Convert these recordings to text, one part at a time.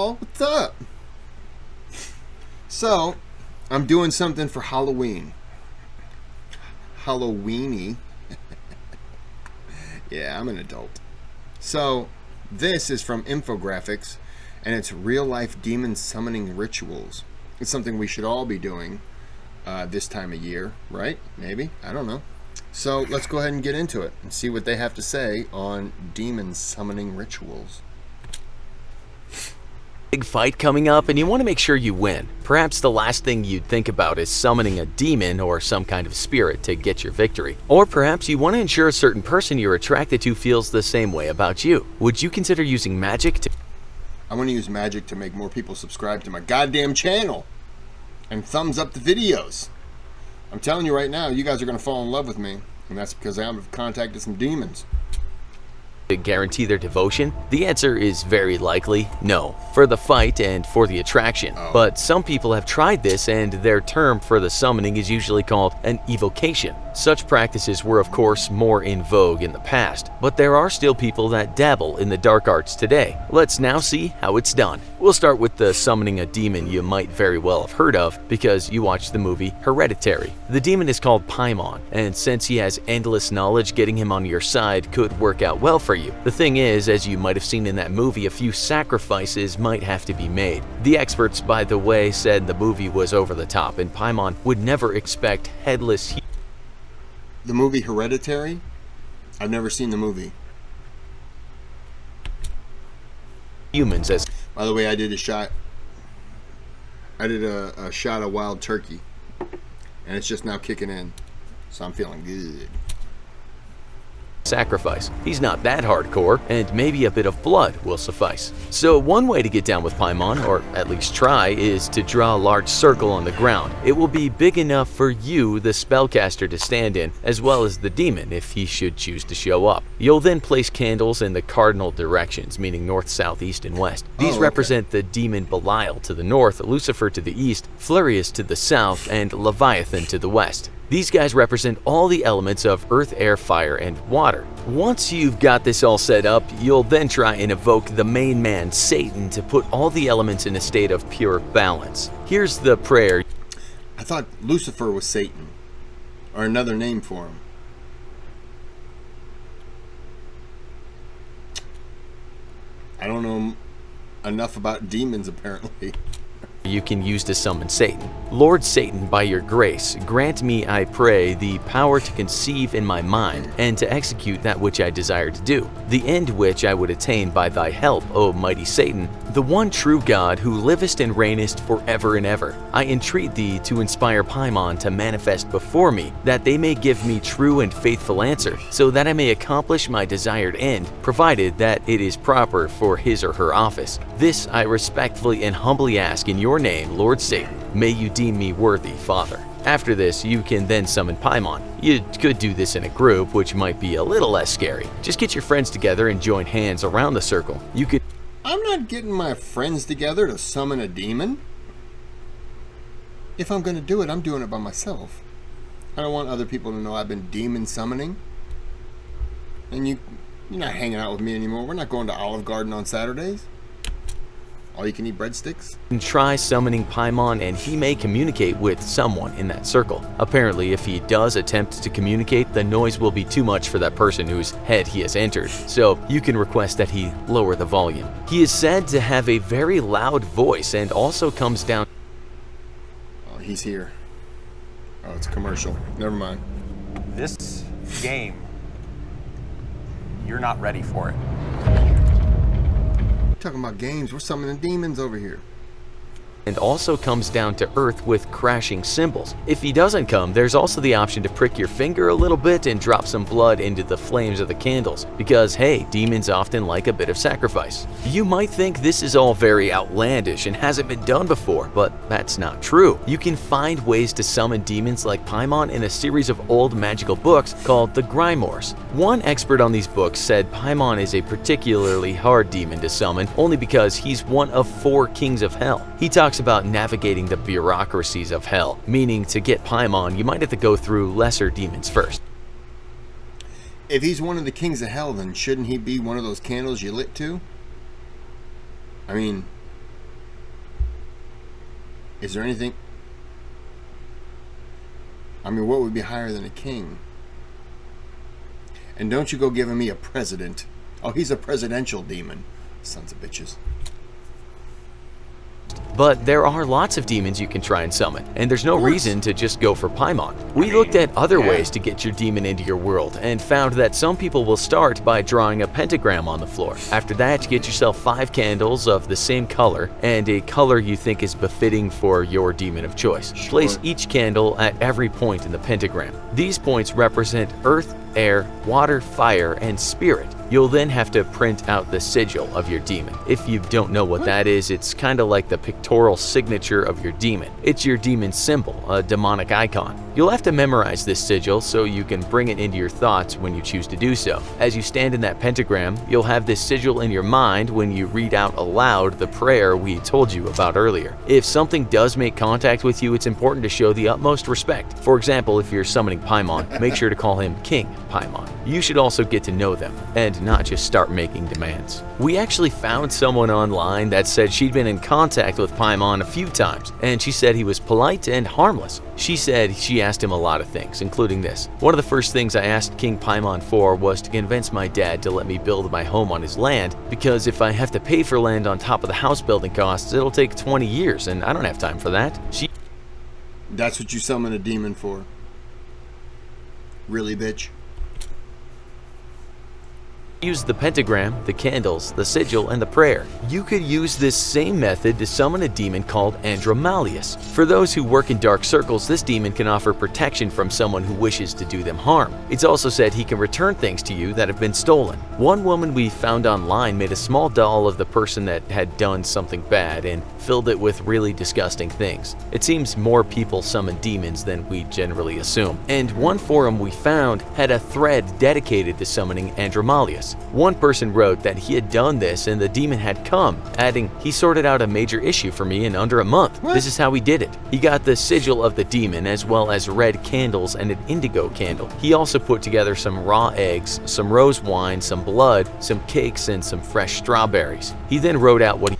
Oh, what's up? So, I'm doing something for Halloween. Halloweeny. Yeah, I'm an adult. So, this is from Infographics, and it's real-life demon summoning rituals. It's something we should all be doing this time of year, right? Maybe? I don't know. So, let's go ahead and get into it and see what they have to say on demon summoning rituals. Big fight coming up and you want to make sure you win. Perhaps the last thing you'd think about is summoning a demon or some kind of spirit to get your victory. Or perhaps you want to ensure a certain person you're attracted to feels the same way about you. Would you consider using magic to... I want to use magic to make more people subscribe to my goddamn channel and thumbs up the videos. I'm telling you right now, you guys are going to fall in love with me, and that's because I've contacted some demons. guarantee their devotion? The answer is very likely no, for the fight and for the attraction. But some people have tried this, and their term for the summoning is usually called an evocation. Such practices were of course more in vogue in the past, but there are still people that dabble in the dark arts today. Let's now see how it's done. We'll start with the summoning a demon you might very well have heard of because you watched the movie Hereditary. The demon is called Paimon, and since he has endless knowledge, getting him on your side could work out well for you. The thing is, as you might have seen in that movie, a few sacrifices might have to be made. The experts, by the way, said the movie was over the top and Paimon would never expect headless The movie Hereditary? I've never seen the movie. humans as... By the way, I did a shot of wild turkey, and it's just now kicking in, so I'm feeling good. sacrifice. He's not that hardcore, and maybe a bit of blood will suffice. So one way to get down with Paimon, or at least try, is to draw a large circle on the ground. It will be big enough for you, the spellcaster, to stand in, as well as the demon if he should choose to show up. You'll then place candles in the cardinal directions, meaning north, south, east, and west. These represent the demon Belial to the north, Lucifer to the east, Flurius to the south, and Leviathan to the west. These guys represent all the elements of earth, air, fire, and water. Once you've got this all set up, you'll then try and evoke the main man, Satan, to put all the elements in a state of pure balance. Here's the prayer. I thought Lucifer was Satan, or another name for him. I don't know enough about demons, apparently. You can use to summon Satan. Lord Satan, by your grace, grant me, I pray, the power to conceive in my mind and to execute that which I desire to do, the end which I would attain by thy help, O mighty Satan, the one true God who livest and reignest forever and ever. I entreat thee to inspire Paimon to manifest before me, that they may give me true and faithful answer, so that I may accomplish my desired end, provided that it is proper for his or her office. This I respectfully and humbly ask in your name, Lord Satan. May you deem me worthy, Father. After this, you can then summon Paimon. You could do this in a group, which might be a little less scary. Just get your friends together and join hands around the circle. You could... I'm not getting my friends together to summon a demon. If I'm going to do it, I'm doing it by myself. I don't want other people to know I've been demon summoning. And you're not hanging out with me anymore. We're not going to Olive Garden on Saturdays. All you can eat breadsticks? Try summoning Paimon and he may communicate with someone in that circle. Apparently, if he does attempt to communicate, the noise will be too much for that person whose head he has entered, so you can request that he lower the volume. He is said to have a very loud voice and also comes down... Oh, he's here. Oh, it's a commercial. Never mind. This game, you're not ready for it. Talking about games, we're summoning demons over here. And also comes down to earth with crashing cymbals. If he doesn't come, there's also the option to prick your finger a little bit and drop some blood into the flames of the candles, because hey, demons often like a bit of sacrifice. You might think this is all very outlandish and hasn't been done before, but that's not true. You can find ways to summon demons like Paimon in a series of old magical books called the Grimoires. One expert on these books said Paimon is a particularly hard demon to summon only because he's one of 4 kings of hell. He talks about navigating the bureaucracies of hell, meaning to get Paimon, you might have to go through lesser demons first. If he's one of the kings of hell, then shouldn't he be one of those candles you lit to? I mean, Is there anything? I mean, what would be higher than a king? And don't you go giving me a president. Oh, he's a presidential demon. Sons of bitches. But there are lots of demons you can try and summon, and there's no reason to just go for Paimon. We looked at other ways to get your demon into your world and found that some people will start by drawing a pentagram on the floor. After that, get yourself 5 candles of the same color and a color you think is befitting for your demon of choice. Place each candle at every point in the pentagram. These points represent earth, air, water, fire, and spirit. You'll then have to print out the sigil of your demon. If you don't know what that is, it's kind of like the pictorial signature of your demon. It's your demon symbol, a demonic icon. You'll have to memorize this sigil so you can bring it into your thoughts when you choose to do so. As you stand in that pentagram, you'll have this sigil in your mind when you read out aloud the prayer we told you about earlier. If something does make contact with you, it's important to show the utmost respect. For example, if you're summoning Paimon, make sure to call him King Paimon. You should also get to know them and not just start making demands. We actually found someone online that said she'd been in contact with Paimon a few times, and she said he was polite and harmless. She said she asked him a lot of things, including this. One of the first things I asked King Paimon for was to convince my dad to let me build my home on his land, because if I have to pay for land on top of the house building costs, it'll take 20 years, and I don't have time for that. That's what you summon a demon for? Really, bitch? Use the pentagram, the candles, the sigil, and the prayer. You could use this same method to summon a demon called Andromalius. For those who work in dark circles, this demon can offer protection from someone who wishes to do them harm. It's also said he can return things to you that have been stolen. One woman we found online made a small doll of the person that had done something bad and filled it with really disgusting things. It seems more people summon demons than we generally assume. And one forum we found had a thread dedicated to summoning Andromalius. One person wrote that he had done this and the demon had come, adding, "He sorted out a major issue for me in under a month. This is how he did it. He got the sigil of the demon as well as red candles and an indigo candle. He also put together some raw eggs, some rose wine, some blood, some cakes, and some fresh strawberries. He then wrote out what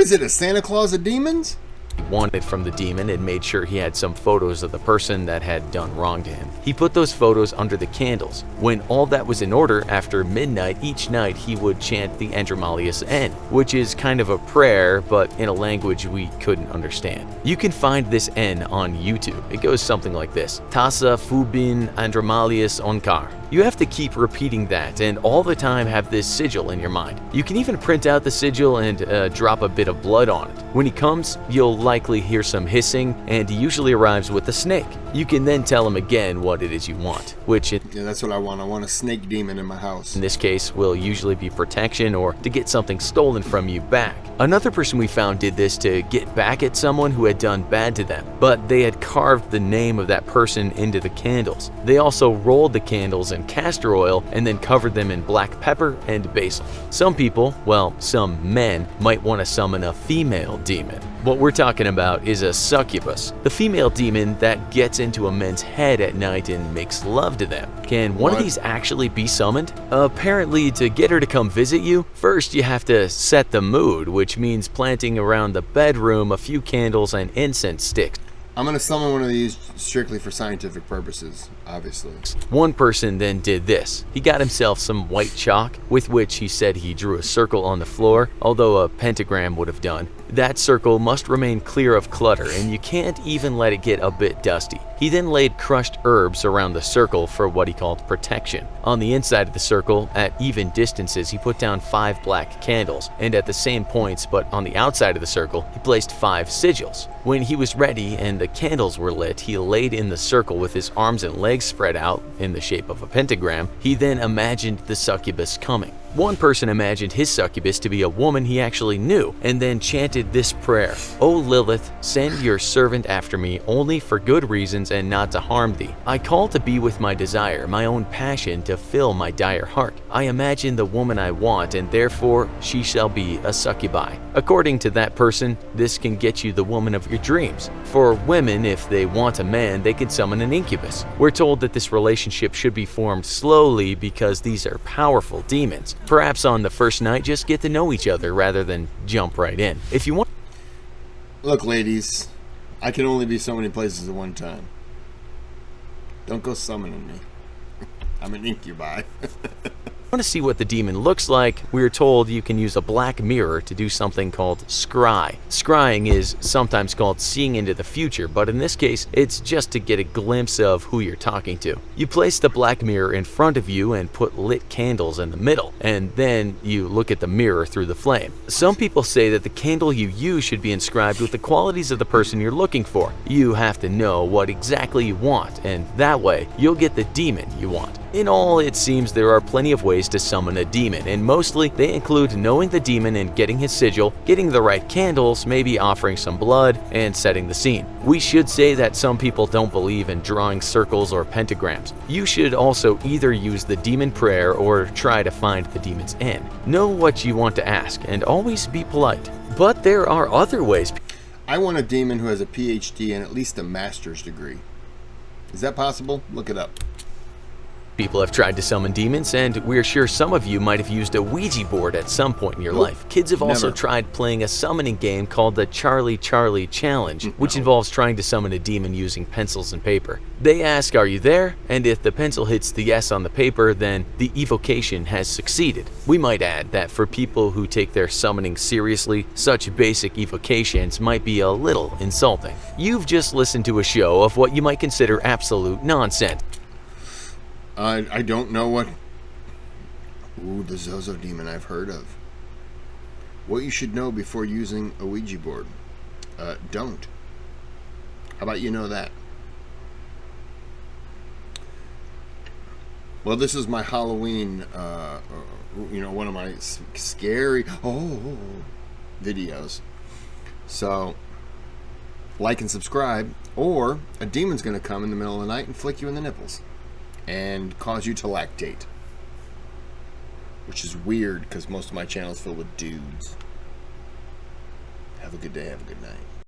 is it, a Santa Claus of demons? he wanted from the demon and made sure he had some photos of the person that had done wrong to him. He put those photos under the candles. When all that was in order, after midnight each night he would chant the Andromalius N, which is kind of a prayer but in a language we couldn't understand. You can find this N on YouTube. It goes something like this: Tassa Fubin Andromalius Onkar. You have to keep repeating that and all the time have this sigil in your mind. You can even print out the sigil and drop a bit of blood on it. When he comes, you'll likely hear some hissing, and he usually arrives with a snake. You can then tell him again what it is you want, which Yeah, that's what I want. I want a snake demon in my house. in this case will usually be protection or to get something stolen from you back. Another person we found did this to get back at someone who had done bad to them, but they had carved the name of that person into the candles. They also rolled the candles in castor oil and then covered them in black pepper and basil. Some people, well, some men, might want to summon a female demon. What we're talking about is a succubus, the female demon that gets into a man's head at night and makes love to them. Can one of these actually be summoned? Apparently, to get her to come visit you, first you have to set the mood, which means planting around the bedroom a few candles and incense sticks. I'm going to summon one of these strictly for scientific purposes, obviously. One person then did this. He got himself some white chalk, with which he said he drew a circle on the floor, although a pentagram would have done. That circle must remain clear of clutter, and you can't even let it get a bit dusty. He then laid crushed herbs around the circle for what he called protection. On the inside of the circle, at even distances, he put down 5 black candles, and at the same points but on the outside of the circle, he placed 5 sigils. When he was ready and the candles were lit, he laid in the circle with his arms and legs spread out in the shape of a pentagram. He then imagined the succubus coming. One person imagined his succubus to be a woman he actually knew, and then chanted this prayer: "O Lilith, send your servant after me only for good reasons and not to harm thee. I call to be with my desire, my own passion to fill my dire heart. I imagine the woman I want, and therefore she shall be a succubi." According to that person, this can get you the woman of your dreams. For women, if they want a man, they can summon an incubus. We're told that this relationship should be formed slowly because these are powerful demons. Perhaps on the first night, just get to know each other rather than jump right in. If you want. Look, ladies, I can only be so many places at one time. Don't go summoning me. I'm an incubi. Want to see what the demon looks like, we are told you can use a black mirror to do something called scry. Scrying is sometimes called seeing into the future, but in this case, it's just to get a glimpse of who you're talking to. You place the black mirror in front of you and put lit candles in the middle, and then you look at the mirror through the flame. Some people say that the candle you use should be inscribed with the qualities of the person you're looking for. You have to know what exactly you want, and that way, you'll get the demon you want. In all, it seems there are plenty of ways to summon a demon, and mostly they include knowing the demon and getting his sigil, getting the right candles, maybe offering some blood, and setting the scene. We should say that some people don't believe in drawing circles or pentagrams. You should also either use the demon prayer or try to find the demon's end. Know what you want to ask, and always be polite. But there are other ways. I want a demon who has a PhD and at least a master's degree. Is that possible? Look it up. People have tried to summon demons, and we're sure some of you might have used a Ouija board at some point in your life. Kids have also Never. tried playing a summoning game called the Charlie Charlie Challenge, which involves trying to summon a demon using pencils and paper. They ask, "Are you there?" And if the pencil hits the yes on the paper, then the evocation has succeeded. We might add that for people who take their summoning seriously, such basic evocations might be a little insulting. You've just listened to a show of what you might consider absolute nonsense. I don't know what... Ooh, the Zozo demon I've heard of. What you should know before using a Ouija board. Don't. How about you know that? Well, this is my Halloween, one of my scary videos. So, like and subscribe, or a demon's going to come in the middle of the night and flick you in the nipples and cause you to lactate, which is weird because most of my channel is filled with dudes. Have a good day, have a good night.